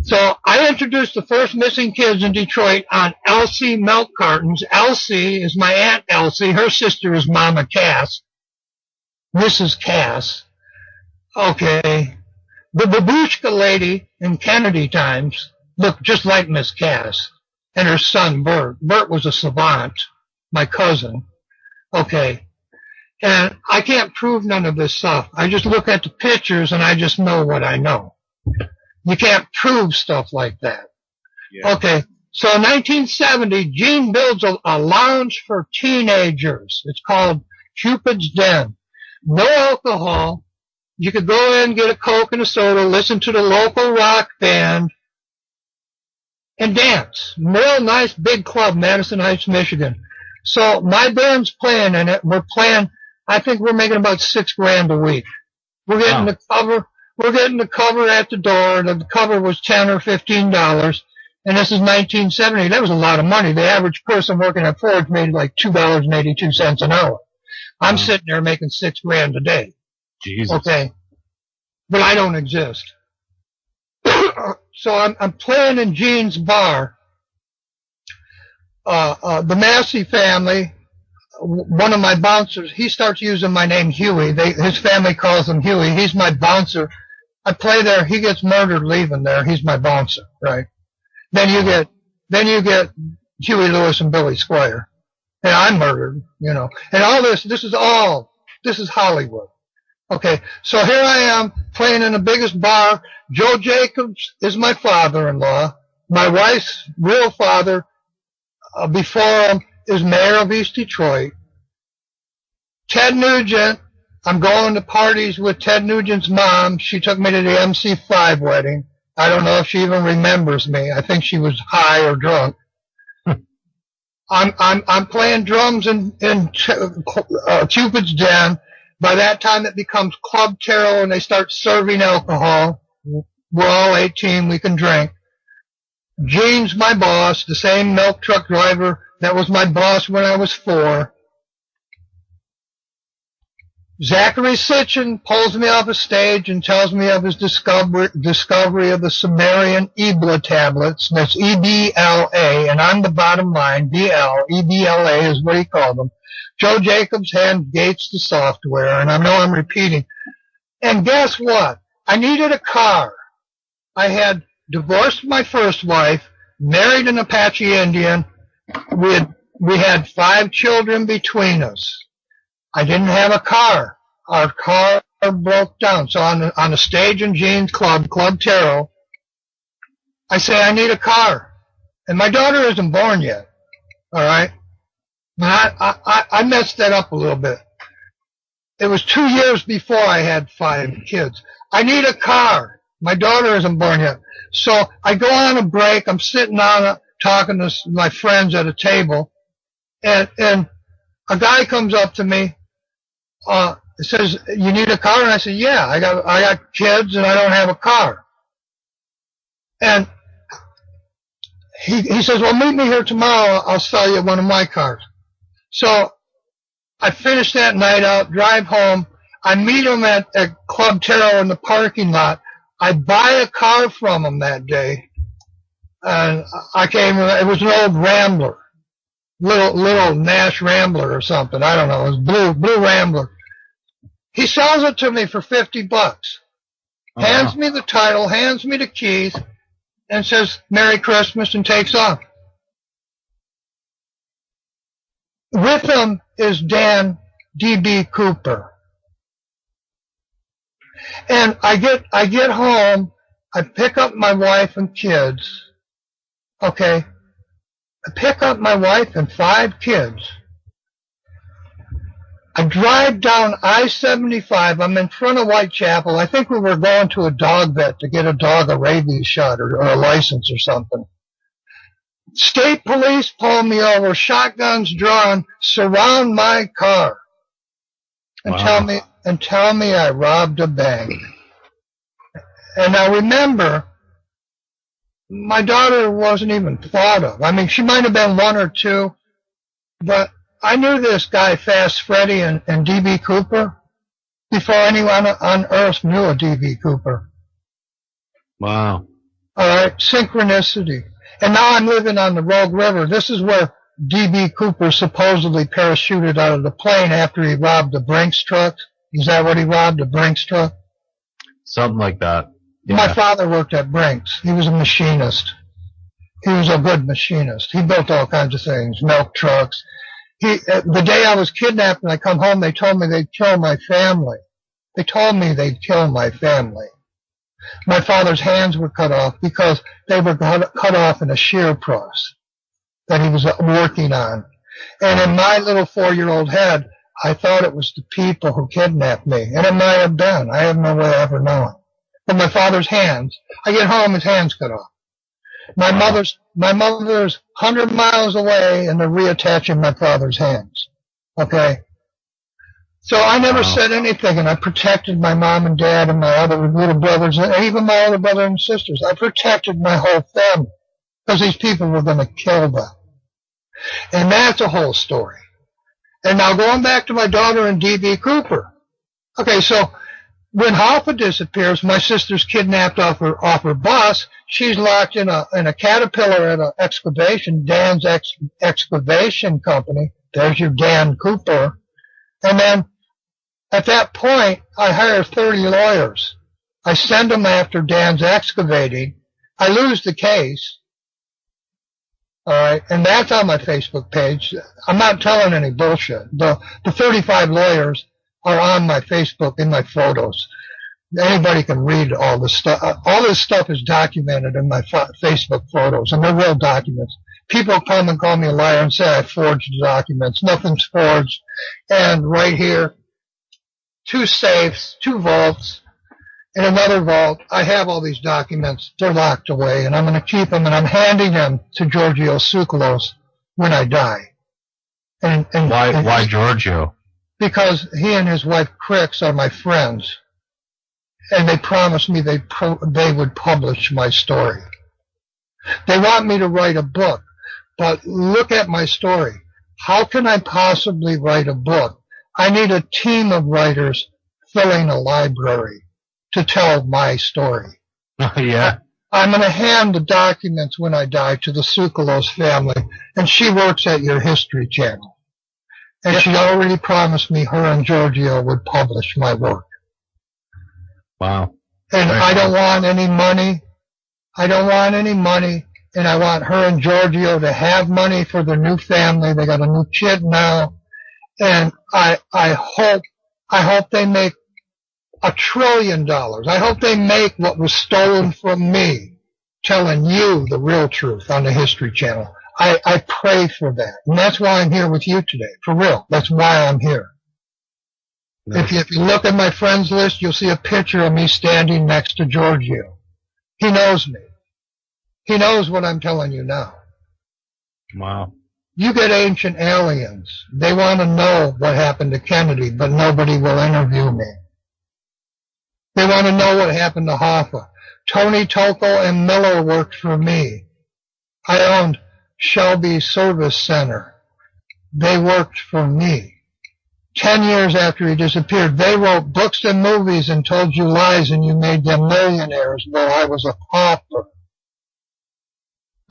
so I introduced the first missing kids in Detroit on Elsie milk cartons. Elsie is my Aunt Elsie. Her sister is Mama Cass, Mrs. Cass. Okay, the babushka lady in Kennedy times looked just like Miss Cass. And her son, Bert. Bert was a savant, my cousin. Okay. And I can't prove none of this stuff. I just look at the pictures and I just know what I know. You can't prove stuff like that. Yeah. Okay. So in 1970, Gene builds a lounge for teenagers. It's called Cupid's Den. No alcohol. You could go in, get a Coke and a soda, listen to the local rock band, and dance. Real nice big club, Madison Heights, Michigan. So my band's playing in it. We're playing, I think we're making about $6,000 a week. We're getting the cover. We're getting the cover at the door. The cover was $10 or $15. And this is 1970. That was a lot of money. The average person working at Ford made like $2.82 an hour. I'm sitting there making $6,000 a day.
Jesus.
Okay. But I don't exist. So I'm playing in Gene's bar. The Massey family, one of my bouncers, he starts using my name Huey. His family calls him Huey. He's my bouncer. I play there. He gets murdered leaving there. He's my bouncer, right? Then you get Huey Lewis and Billy Squier. And I'm murdered, you know. And all this is Hollywood. Okay, so here I am playing in the biggest bar. Joe Jacobs is my father-in-law. My wife's real father, before him, is mayor of East Detroit. Ted Nugent, I'm going to parties with Ted Nugent's mom. She took me to the MC5 wedding. I don't know if she even remembers me. I think she was high or drunk. I'm playing drums in Cupid's Den. By that time, it becomes Club Terrell, and they start serving alcohol. We're all 18. We can drink. Gene's my boss, the same milk truck driver that was my boss when I was 4. Zachary Sitchin pulls me off a stage and tells me of his discovery of the Sumerian Ebla tablets. That's E-B-L-A, and on the bottom line, B-L, E-B-L-A is what he called them. Joe Jacobs hand Gates the software, and I know I'm repeating. And guess what? I needed a car. I had divorced my first wife, married an Apache Indian. We had 5 children between us. I didn't have a car. Our car broke down. So on the stage in Gene's Club Terrell, I say, I need a car. And my daughter isn't born yet. All right? But I messed that up a little bit. It was 2 years before I had 5 kids. I need a car. My daughter isn't born yet. So I go on a break. I'm sitting talking to my friends at a table. And a guy comes up to me. Says, you need a car? And I said, yeah, I got kids and I don't have a car. And he says, well, meet me here tomorrow. I'll sell you one of my cars. So I finish that night out, drive home. I meet him at Club Terrell in the parking lot. I buy a car from him that day. And it was an old Rambler. Little Nash Rambler or something. I don't know. It was blue Rambler. He sells it to me for $50. Hands me the title, hands me the keys, and says, Merry Christmas, and takes off. With him is Dan D.B. Cooper. And I get home, I pick up my wife and kids. Okay. I pick up my wife and 5 kids. I drive down I-75. I'm in front of Whitechapel. I think we were going to a dog vet to get a dog a rabies shot or a license or something. State police pull me over, shotguns drawn, surround my car, and tell me I robbed a bank. And now remember, my daughter wasn't even thought of. I mean, she might have been 1 or 2, But I knew this guy, Fast Freddy and D.B. Cooper, before anyone on Earth knew a D.B. Cooper.
Wow.
All right, Synchronicity. And now I'm living on the Rogue River. This is where D.B. Cooper supposedly parachuted out of the plane after he robbed the Brinks truck. Is that what he robbed, a Brinks truck?
Something like that. Yeah.
My father worked at Brinks. He was a machinist. He was a good machinist. He built all kinds of things, milk trucks. The day I was kidnapped and I come home, they told me they'd kill my family. They told me they'd kill my family. My father's hands were cut off because they were cut off in a shear press that he was working on. And in my little 4-year-old head, I thought it was the people who kidnapped me. And it might have been. I have no way of ever knowing. But my father's hands, I get home, his hands cut off. My mother's 100 miles away, and they're reattaching my father's hands. Okay? So I never said anything, and I protected my mom and dad and my other little brothers, and even my other brothers and sisters. I protected my whole family, because these people were going to kill them. And that's a whole story. And now going back to my daughter and D.B. Cooper. Okay, so when Hoffa disappears, my sister's kidnapped off her bus. She's locked in a caterpillar at an excavation, Dan's excavation company. There's your Dan Cooper. And then at that point, I hire 30 lawyers. I send them after Dan's excavating. I lose the case. All right, and that's on my Facebook page. I'm not telling any bullshit. The 35 lawyers are on my Facebook in my photos. Anybody can read all this stuff. All this stuff is documented in my Facebook photos, and they're real documents. People come and call me a liar and say I forged the documents. Nothing's forged. And right here, 2 safes, 2 vaults, and another vault. I have all these documents. They're locked away, and I'm going to keep them, and I'm handing them to Giorgio Tsoukalos when I die. And
why Giorgio?
Because he and his wife Crix are my friends, and they promised me they would publish my story. They want me to write a book, but look at my story. How can I possibly write a book? I need a team of writers filling a library to tell my story.
Yeah.
I'm going to hand the documents when I die to the Tsoukalos family, and she works at your History Channel. And she already promised me her and Giorgio would publish my work.
Wow.
And I don't want any money. I don't want any money. And I want her and Giorgio to have money for their new family. They got a new kid now. And I hope they make $1 trillion. I hope they make what was stolen from me, telling you the real truth on the History Channel. I pray for that. And that's why I'm here with you today. For real. That's why I'm here. Nice. If you look at my friends list, you'll see a picture of me standing next to Giorgio. He knows me. He knows what I'm telling you now.
Wow.
You get Ancient Aliens. They want to know what happened to Kennedy, but nobody will interview me. They want to know what happened to Hoffa. Tony Tocco and Miller worked for me. I owned Shelby Service Center. They worked for me. 10 years after he disappeared, they wrote books and movies and told you lies, and you made them millionaires while I was a pauper.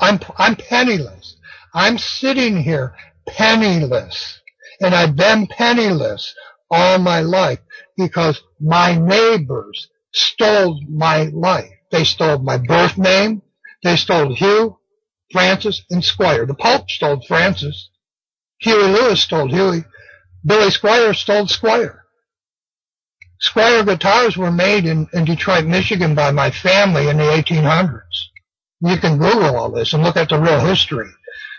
I'm penniless. I'm sitting here penniless. And I've been penniless all my life because my neighbors stole my life. They stole my birth name. They stole Hugh, Francis, and Squier. The Pope stole Francis. Huey Lewis stole Huey. Billy Squier stole Squier. Squier guitars were made in Detroit, Michigan by my family in the 1800s. You can Google all this and look at the real history.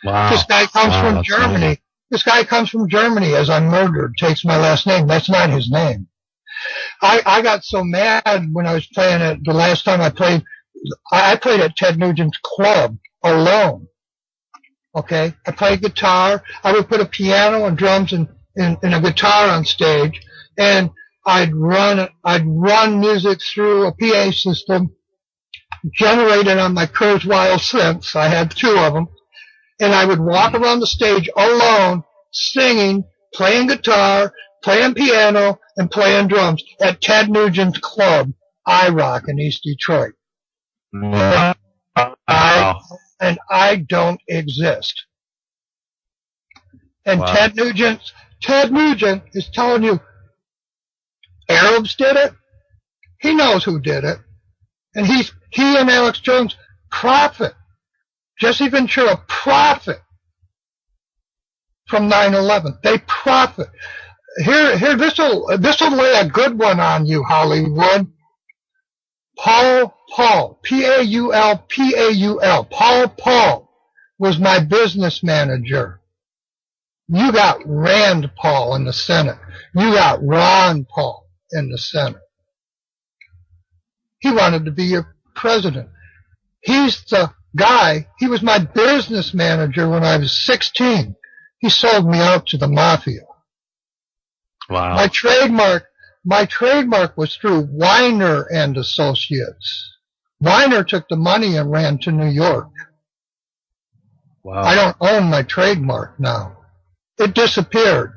Wow.
This guy comes from Germany.
Amazing.
This guy comes from Germany as I'm murdered, takes my last name. That's not his name. I got so mad when I was playing it the last time I played at Ted Nugent's club alone. Okay? I played guitar. I would put a piano and drums and a guitar on stage, and I'd run music through a PA system generated on my Kurzweil synths. I had 2 of them. And I would walk around the stage alone singing, playing guitar, playing piano, and playing drums at Ted Nugent's club, I Rock in East Detroit.
Wow.
I don't exist. And
Wow.
Ted Nugent is telling you Arabs did it. He knows who did it. And he and Alex Jones profit. Jesse Ventura profit from 9/11. They profit. Here, this'll lay a good one on you, Hollywood. Paul, P-A-U-L, Paul was my business manager. You got Rand Paul in the Senate. You got Ron Paul in the Senate. He wanted to be your president. He's the guy, he was my business manager when I was 16. He sold me out to the mafia.
Wow.
My trademark was through Weiner and Associates. Weiner took the money and ran to New York.
Wow.
I don't own my trademark now. It disappeared.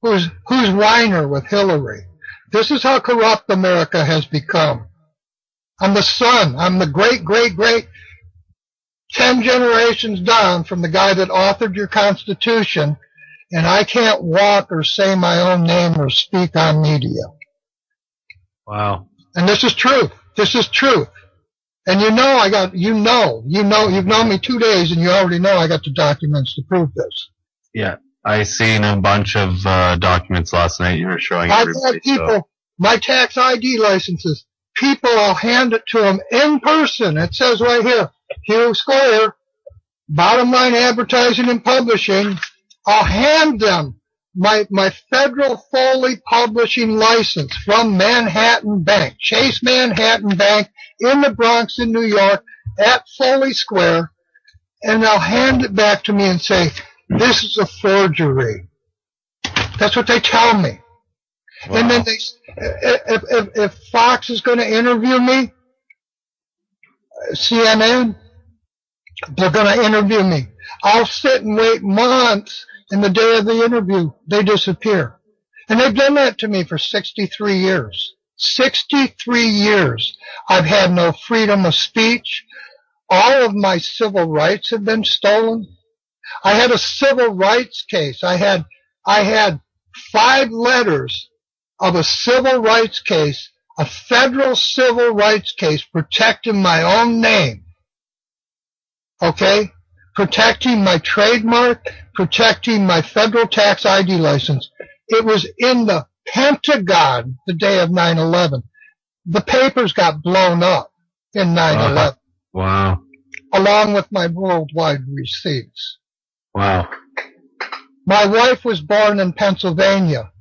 Who's Weiner with Hillary? This is how corrupt America has become. I'm the son. I'm the great 10 generations down from the guy that authored your Constitution, and I can't walk or say my own name or speak on media.
Wow.
And this is truth. This is truth. And you've known me 2 days, and you already know I got the documents to prove this.
Yeah. I seen a bunch of documents last night you were showing
I've
everybody.
had people, my tax ID licenses, people, I'll hand it to them in person. It says right here, Huey Squier, Bottom Line Advertising and Publishing. I'll hand them my federal Foley publishing license from Manhattan Bank, Chase Manhattan Bank in the Bronx in New York at Foley Square, and they'll hand it back to me and say, this is a forgery. That's what they tell me.
Wow.
And then if Fox is going to interview me, CNN, they're going to interview me. I'll sit and wait months, and the day of the interview, they disappear. And they've done that to me for 63 years. 63 years. I've had no freedom of speech. All of my civil rights have been stolen. I had a civil rights case. I had 5 letters of a civil rights case, a federal civil rights case protecting my own name. Okay? Protecting my trademark, protecting my federal tax ID license. It was in the Pentagon the day of 9/11. The papers got blown up in 9/11.
Wow.
Along with my worldwide receipts.
Wow.
My wife was born in Pennsylvania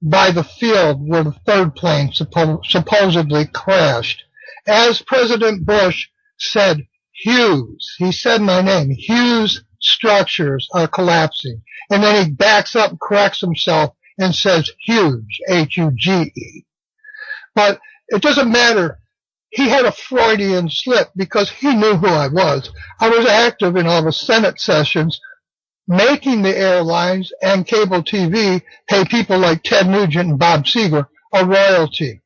by the field where the third plane supposedly crashed. As President Bush said, Hughes, he said my name, Hughes structures are collapsing. And then he backs up and corrects himself and says Huge, H-U-G-E. But it doesn't matter. He had a Freudian slip because he knew who I was. I was active in all the Senate sessions, making the airlines and cable TV pay people like Ted Nugent and Bob Seger a royalty.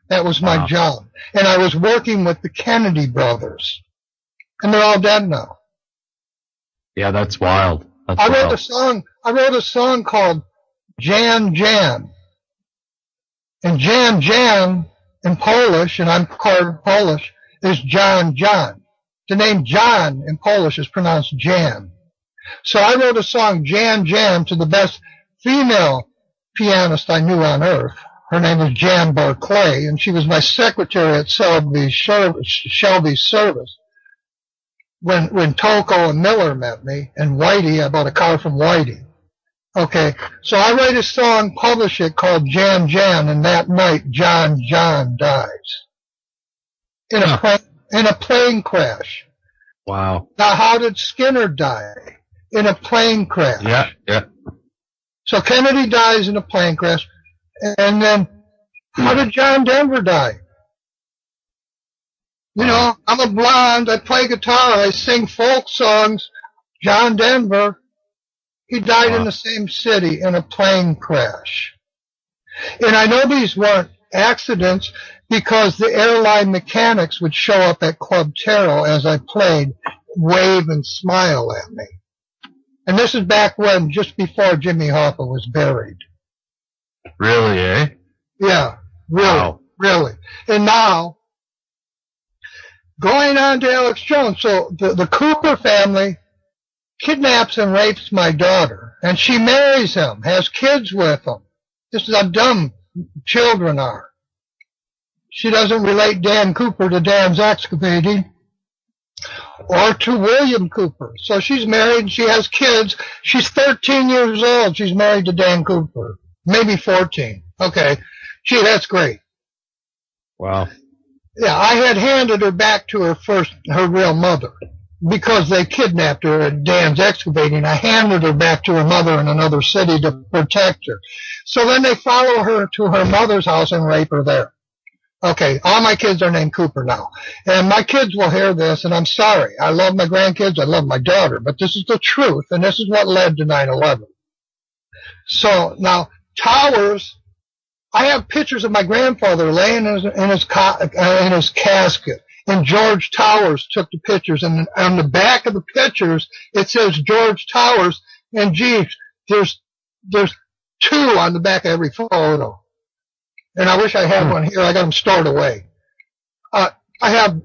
That was my job. And I was working with the Kennedy brothers. And they're all dead now.
Yeah, that's wild. That's
I wrote
wild.
a song called Jan Jan. And Jan Jan in Polish, and I'm Polish, is John John. The name John in Polish is pronounced Jan. So I wrote a song, Jan Jan, to the best female pianist I knew on earth. Her name was Jan Barclay, and she was my secretary at Shelby's service. When Toko and Miller met me, and Whitey, I bought a car from Whitey. Okay, so I write a song, publish it, called Jan Jan, and that night John John dies. In a plane crash.
Wow.
Now, how did Skinner die? In a plane crash.
Yeah.
So Kennedy dies in a plane crash. And then, how did John Denver die? You know, I'm a blonde, I play guitar, I sing folk songs. John Denver. He died in the same city in a plane crash. And I know these weren't accidents because the airline mechanics would show up at Club Tarot as I played, wave and smile at me. And this is back when, just before Jimmy Hoffa was buried.
Really, eh?
Yeah, really,
Wow.
really. And now, going on to Alex Jones, so the Cooper family kidnaps and rapes my daughter, and she marries him, has kids with him. This is how dumb children are. She doesn't relate Dan Cooper to Dan's excavating or to William Cooper. So she's married, she has kids. She's 13 years old. She's married to Dan Cooper. Maybe 14. Okay. Gee, that's great.
Wow.
Yeah, I had handed her back to her real mother. Because they kidnapped her at Dan's excavating, I handed her back to her mother in another city to protect her. So then they follow her to her mother's house and rape her there. Okay, all my kids are named Cooper now. And my kids will hear this, and I'm sorry. I love my grandkids, I love my daughter, but this is the truth, and this is what led to 9/11. So now, Towers, I have pictures of my grandfather laying in his casket. And George Towers took the pictures, and on the back of the pictures, it says George Towers, and geez, there's 2 on the back of every photo. And I wish I had one here. I got them stored away. I have